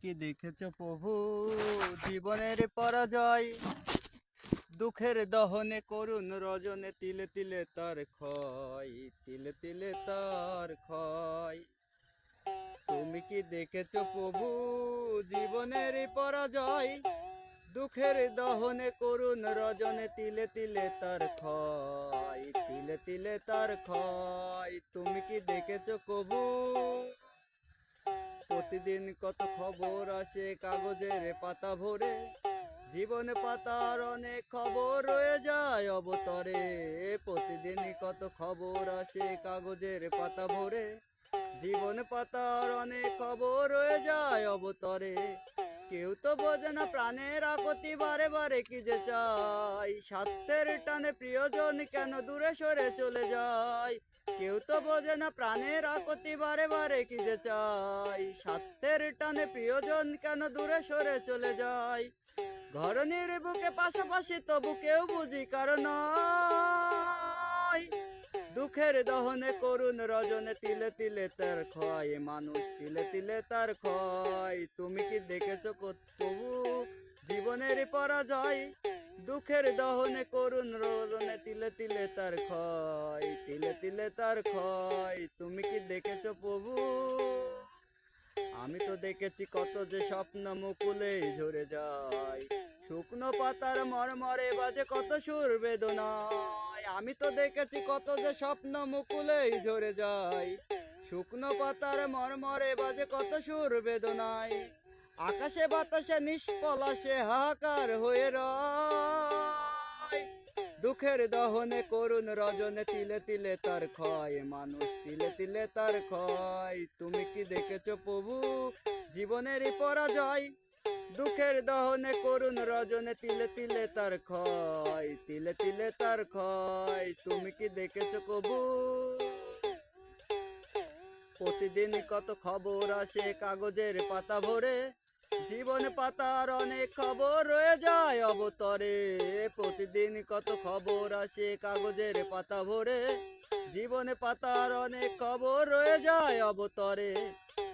কি দেখেছো প্রভু জীবনের পরাজয়, দুঃখের দহনে করুণ রজনে তিলে তিলে তার ক্ষয়, তিলে তিলে তার ক্ষয়। তুমি কি দেখেছো প্রভু জীবনের পরাজয়, দুঃখের দহনে করুণ রজনে তিলে তিলে তার ক্ষয়, তিলে তিলে তার ক্ষয়। তুমি কি দেখেছো প্রভু প্রতিদিন কত খবর আসে কাগজের পাতা ভরে, জীবন পাতার অনেক খবর রয়ে যায় অবতরে। প্রতিদিন কত খবর আসে কাগজের পাতা ভরে, জীবন পাতার অনেক খবর রয়ে যায় অবতরে। কেউ তো বোঝে না প্রাণের আকতি বারে বারে কি যে চাই, স্বার্থের টানে প্রিয়জন কেন দূরে সরে চলে যায়। কেউ তো বোঝে না প্রাণের আকতি বারে বারে কি যে চাই, স্বার্থের টানে প্রিয়জন কেন দূরে সরে চলে যায়। ঘরনির বুকে পাশাপাশি তবু কেউ বুঝি কারণ দুঃখের দহনে করুণ রজনে তিলে তিলে তার ক্ষয়, মানুষ তিলে তিলে তার ক্ষয়। তুমি কি দেখেছো প্রভু জীবনের পরাজয়, দুঃখের দহনে করুণ রজনে তিলে তিলে তার ক্ষয়, তিলে তিলে তার ক্ষয়। তুমি কি দেখেছো প্রভু? আমি তো দেখেছি কত যে স্বপ্ন মুকুলেই ঝরে যায়, শুকনো পাতার মরমরে বাজে কত সুর বেদনায়। আমি তো দেখেছি কত যে স্বপ্ন মুকুলেই ঝরে যায়, শুকনো পাতার মরমরে বাজে কত সুর বেদনায়। আকাশে বাতাসে নিষ্পলাশে হাহাকার হয়ে রয়, দুঃখের দহনে করুণ রজনে তিলে তিলে তার ক্ষয়, মানুষ তিলে তিলে তার ক্ষয়। তুমি কি দেখেছো প্রভু জীবনের পরাজয়, দুঃখের দহনে করুণ রজনে তিলে তিলে তার ক্ষয়, তিলে তিলে তার ক্ষয়। তুমি কি দেখেছো প্রভু প্রতিদিন কত খবর আসে কাগজের পাতা ভরে, জীবন পাতার অনেক খবর রয়ে যায় অবতরে। প্রতিদিন কত খবর আসে কাগজের পাতা ভরে, জীবন পাতার অনেক খবর রয়ে যায় অবতরে।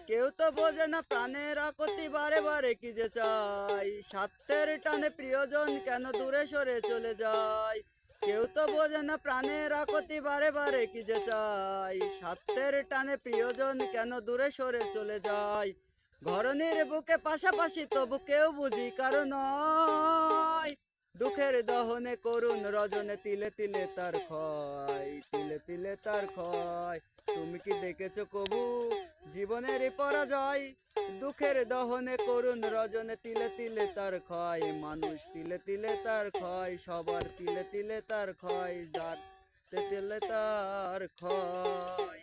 কেউ তো বোঝে না প্রাণের আকতি বারে বারে কি যে চাই, স্বার্থের টানে প্রিয়জন কেন দূরে সরে চলে যায়। কেউ তো বোঝে না প্রাণের আকতি বারে বারে কি যে চাই, স্বার্থের টানে প্রিয়জন কেন দূরে সরে চলে যায়। ঘরনির বুকে পাশাপাশি তবু কেউ বুঝি কারণ দুঃখের দহনে করুণ রজনে তিলে তিলে তার ক্ষয়, তিলে তিলে তার ক্ষয়। তুমি কি দেখেছো প্রভু জীবনের পরাজয়, দুঃখের দহনে করুণ রজনে তিলে তিলে তার ক্ষয়, মানুষ তিলে তিলে তার ক্ষয়, সবার তিলে তিলে তার ক্ষয়, যার তিলে তার ক্ষয়।